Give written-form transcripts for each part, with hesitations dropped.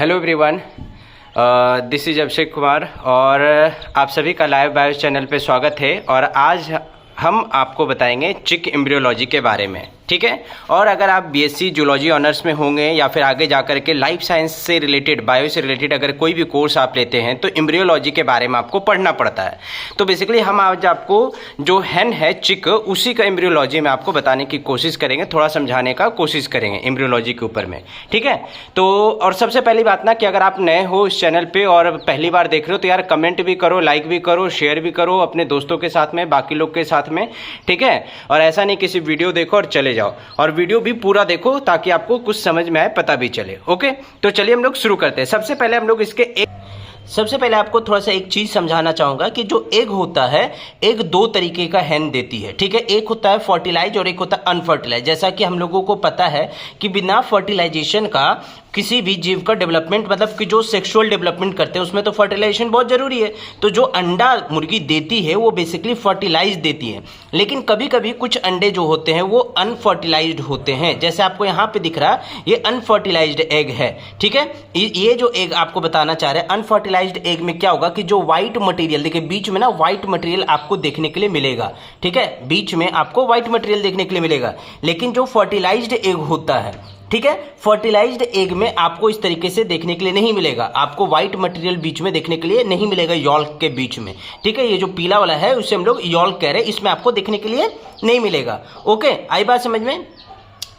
Hello everyone, this is Abhishek Kumar और आप सभी का लाइव बायो चैनल पे स्वागत है। और आज हम आपको बताएंगे चिक एम्ब्रियोलॉजी के बारे में, ठीक है। और अगर आप बीएससी जूलॉजी ऑनर्स में होंगे या फिर आगे जाकर के लाइफ साइंस से रिलेटेड, बायो से रिलेटेड अगर कोई भी कोर्स आप लेते हैं तो एम्ब्रियोलॉजी के बारे में आपको पढ़ना पड़ता है। तो बेसिकली हम आज आपको जो हेन है चिक, उसी का एम्ब्रियोलॉजी में आपको बताने की कोशिश करेंगे, थोड़ा समझाने का कोशिश करेंगे एम्ब्रियोलॉजी के ऊपर में, ठीक है। तो और सबसे पहली बात ना कि अगर आप नए हो इस चैनल पर और पहली बार देख रहे हो तो यार कमेंट भी करो, लाइक भी करो, शेयर भी करो अपने दोस्तों के साथ में, बाकी लोग के साथ में, ठीक है। और ऐसा नहीं किसी वीडियो देखो और चले जाओ, और वीडियो भी पूरा देखो ताकि आपको कुछ समझ में आए, पता भी चले। ओके, तो चलिए हम लोग शुरू करते हैं। सबसे पहले हम लोग सबसे पहले आपको थोड़ा सा एक चीज समझाना चाहूंगा कि जो एग होता है, एग दो तरीके का हेन देती है, ठीक है। एक होता है फर्टिलाइज और एक होता है अनफर्टिलाइज। जैसा कि हम लोगों को पता है कि बिना फर्टिलाइजेशन का किसी भी जीव का डेवलपमेंट, मतलब कि जो सेक्सुअल डेवलपमेंट करते हैं उसमें तो फर्टिलाइजेशन बहुत जरूरी है। तो जो अंडा मुर्गी देती है वो बेसिकली फर्टिलाइज देती है, लेकिन कभी कभी कुछ अंडे जो होते हैं वो अनफर्टिलाइज्ड होते हैं। जैसे आपको यहाँ पे दिख रहा है ये अनफर्टिलाइज्ड एग है, ठीक है। ये जो एग आपको बताना चाह रहे हैं, अनफर्टिलाइज्ड एग में क्या होगा कि जो व्हाइट मटेरियल, देखिए बीच में ना व्हाइट मटेरियल आपको देखने के लिए मिलेगा, ठीक है। बीच में आपको व्हाइट मटेरियल देखने के लिए मिलेगा, लेकिन जो फर्टिलाइज्ड एग होता है, ठीक है, फर्टिलाइज्ड एग में आपको इस तरीके से देखने के लिए नहीं मिलेगा। आपको व्हाइट मटेरियल बीच में देखने के लिए नहीं मिलेगा, यॉल्क के बीच में, ठीक है। ये जो पीला वाला है उसे हम लोग यॉल्क कह रहे हैं, इसमें आपको देखने के लिए नहीं मिलेगा। ओके, आई बात समझ में?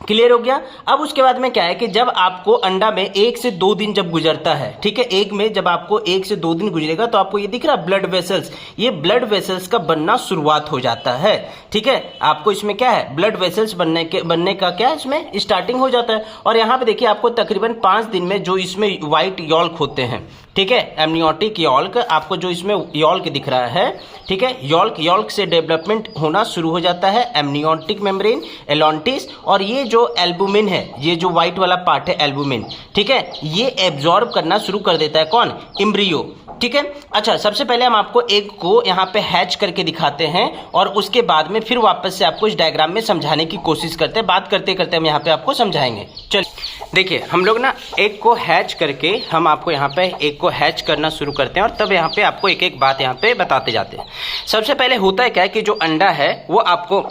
क्लियर हो गया। अब उसके बाद में क्या है कि जब आपको अंडा में 1 से 2 दिन जब गुजरता है, ठीक है, एग में जब आपको 1 से 2 दिन गुजरेगा तो आपको ये दिख रहा है ब्लड वेसल्स, ये ब्लड वेसल्स का बनना शुरुआत हो जाता है, ठीक है। आपको इसमें क्या है, ब्लड वेसल्स बनने का क्या है, इसमें स्टार्टिंग हो जाता है। और यहाँ पे देखिए आपको तकरीबन 5 दिन में जो इसमें व्हाइट यॉल्क होते हैं, ठीक है, एमनियोटिक यॉल्क, आपको जो इसमें यॉल्क दिख रहा है, ठीक है, यॉल्क से डेवलपमेंट होना शुरू हो जाता है, एमनियोटिक मेम्ब्रेन, एलोन्टिस, और ये जो एल्बुमिन है, ये जो व्हाइट वाला पार्ट है एल्बुमिन, ठीक है, ये एब्जॉर्ब करना शुरू कर देता है कौन, एम्ब्रियो, ठीक है। अच्छा, सबसे पहले हम आपको एग को यहाँ पे हैच करके दिखाते हैं और उसके बाद में फिर वापस से आपको इस डायग्राम में समझाने की कोशिश करते हैं। बात करते करते हम यहाँ पे आपको समझाएंगे। चलिए देखिए, हम लोग ना एग को हैच करके हम आपको यहाँ पे एग को हैच करना शुरू करते हैं और तब यहाँ पे आपको एक एक बात यहाँ पे बताते जाते हैं। सबसे पहले होता है क्या है कि जो अंडा है वो आपको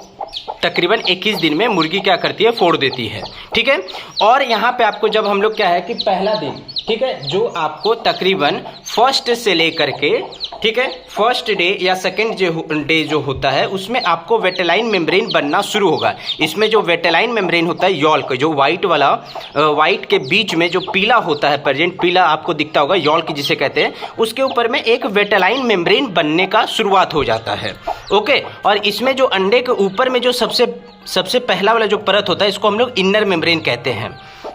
तकरीबन 21 दिन में मुर्गी क्या करती है, फोड़ देती है, ठीक है। और यहाँ पे आपको जब हम लोग क्या है कि पहला दिन, ठीक है, जो आपको तकरीबन फर्स्ट से लेकर के, ठीक है, फर्स्ट डे या सेकंड डे जो होता है उसमें आपको वेटेलाइन मेम्ब्रेन बनना शुरू होगा। इसमें जो वेटेलाइन मेम्ब्रेन होता है, यॉल्क, जो व्हाइट वाला, व्हाइट के बीच में जो पीला होता है, प्रेजेंट पीला आपको दिखता होगा, यॉल्क जिसे कहते हैं, उसके ऊपर में एक वेटेलाइन मेम्ब्रेन बनने का शुरुआत हो जाता है। ओके, और इसमें जो अंडे के ऊपर में जो सबसे पहला वाला जो परत होता है इसको हम लोग इनर मेम्ब्रेन कहते हैं,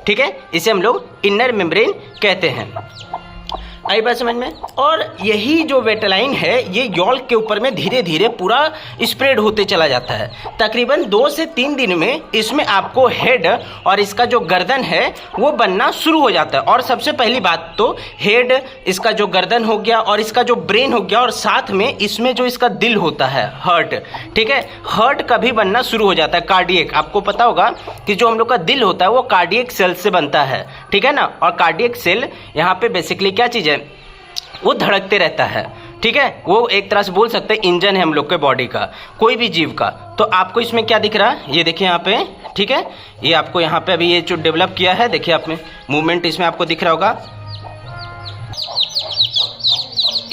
ठीक है, इसे हम लोग इनर मेम्ब्रेन कहते हैं। आई बात समझ में? और यही जो वेटेलाइन है ये यॉल्क के ऊपर में धीरे धीरे पूरा स्प्रेड होते चला जाता है। तकरीबन 2 से 3 दिन में इसमें आपको हेड और इसका जो गर्दन है वो बनना शुरू हो जाता है। और सबसे पहली बात तो हेड, इसका जो गर्दन हो गया और इसका जो ब्रेन हो गया, और साथ में इसमें जो इसका दिल होता है, हार्ट, ठीक है, हार्ट का भी बनना शुरू हो जाता है। कार्डियक, आपको पता होगा कि जो हम लोग का दिल होता है वो कार्डियक सेल से बनता है, ठीक है ना। और कार्डियक सेल यहाँ पे बेसिकली क्या चीज़ है, वो धड़कते रहता है, ठीक है, वो एक तरह से बोल सकते हैं इंजन है हम लोग के बॉडी का, कोई भी जीव का। तो आपको इसमें क्या दिख रहा है, ये देखिए यहाँ पे, ठीक है, ये आपको यहाँ पे अभी ये जो डेवलप किया है, देखिए आप में मूवमेंट इसमें आपको दिख रहा होगा।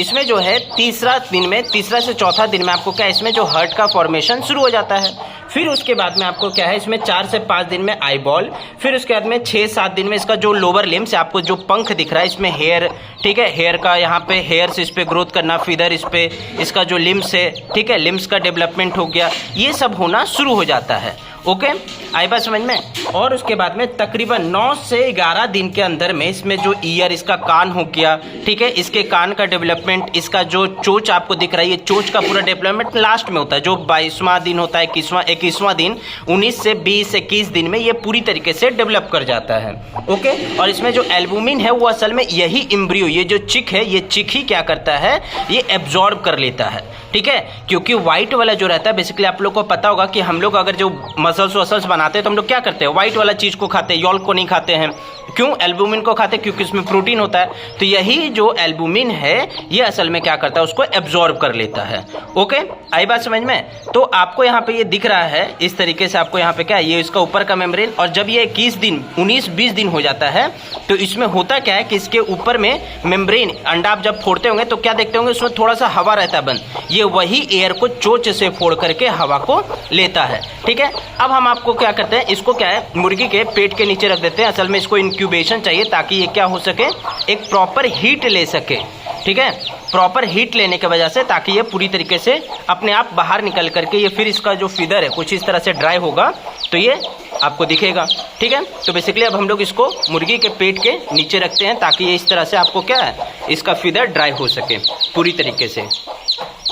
इसमें जो है तीसरा से चौथा दिन में आपको क्या है, इसमें जो हार्ट का फॉर्मेशन शुरू हो जाता है। फिर उसके बाद में आपको क्या है, इसमें 4 से 5 दिन में आई बॉल, फिर उसके बाद में 6-7 दिन में इसका जो लोअर लिम्स, आपको जो पंख दिख रहा है इसमें हेयर, ठीक है, हेयर का यहाँ पे हेयर से इस पे ग्रोथ करना, फिदर इस पे, इसका जो लिम्स है, ठीक है, लिम्स का डेवलपमेंट हो गया, ये सब होना शुरू हो जाता है। ओके, आई बात समझ में? और उसके बाद में तकरीबन 9 से 11 दिन के अंदर में इसमें जो ईयर, इसका कान हो गया, ठीक है, इसके कान का डेवलपमेंट, इसका जो चोच आपको दिख रहा है, ये चोच का पूरा डेवलपमेंट लास्ट में होता है, जो 22वां दिन होता है, 21वां दिन, 19 से 20-21 दिन में ये पूरी तरीके से डेवलप कर जाता है। ओके, और इसमें जो एल्बुमिन है वो असल में यही एम्ब्रियो, ये जो चिक है, ये चिक ही क्या करता है, ये एब्जॉर्ब कर लेता है, ठीक है। क्योंकि व्हाइट वाला जो रहता है, बेसिकली आप लोग को पता होगा कि हम लोग अगर जो मसल्स वसल्स बनाते हैं तो हम लोग क्या करते हैं, व्हाइट वाला चीज़ को खाते हैं, यॉल्क को नहीं खाते हैं। क्यों? एल्बुमिन को खाते हैं क्योंकि उसमें प्रोटीन होता है। तो यही जो एल्बुमिन है ये असल में क्या करता है, उसको एब्जॉर्ब कर लेता है। ओके, आई बात समझ में? तो आपको यहाँ पे ये दिख रहा है इस तरीके से, आपको यहाँ पे क्या है, ये इसका ऊपर का मेम्ब्रेन। और जब ये 19-20 दिन हो जाता है तो इसमें होता क्या है कि इसके ऊपर में मेम्ब्रेन, अंडा आप जब फोड़ते होंगे तो क्या देखते होंगे, उसमें थोड़ा सा हवा रहता है बंद। ये वही एयर को चोंच से फोड़ करके हवा को लेता है। ठीक है, अब हम आपको क्या करते हैं, इसको क्या है, मुर्गी के पेट के नीचे रख देते हैं। असल में इसको इंक्यूबेशन चाहिए ताकि ये क्या हो सके, एक प्रॉपर हीट ले सके। ठीक है, प्रॉपर हीट लेने की वजह से, ताकि ये पूरी तरीके से अपने आप बाहर निकल करके ये फिर इसका जो फीदर है कुछ इस तरह से ड्राई होगा तो ये आपको दिखेगा। ठीक है, तो बेसिकली अब हम लोग इसको मुर्गी के पेट के नीचे रखते हैं ताकि ये इस तरह से आपको क्या है, इसका फीदर ड्राई हो सके पूरी तरीके से।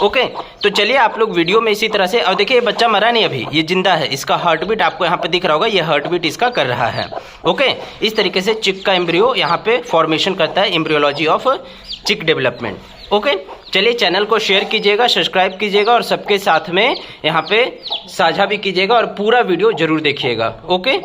ओके, तो चलिए आप लोग वीडियो में इसी तरह से, और देखिए ये बच्चा मरा नहीं, अभी ये जिंदा है। इसका हार्ट बीट आपको यहाँ पे दिख रहा होगा, ये हार्ट बीट इसका कर रहा है। ओके, इस तरीके से चिक का एम्ब्रियो यहाँ पे फॉर्मेशन करता है, एम्ब्रियोलॉजी ऑफ चिक डेवलपमेंट। ओके, चलिए चैनल को शेयर कीजिएगा, सब्सक्राइब कीजिएगा और सबके साथ में यहाँ पे साझा भी कीजिएगा और पूरा वीडियो जरूर देखिएगा। ओके।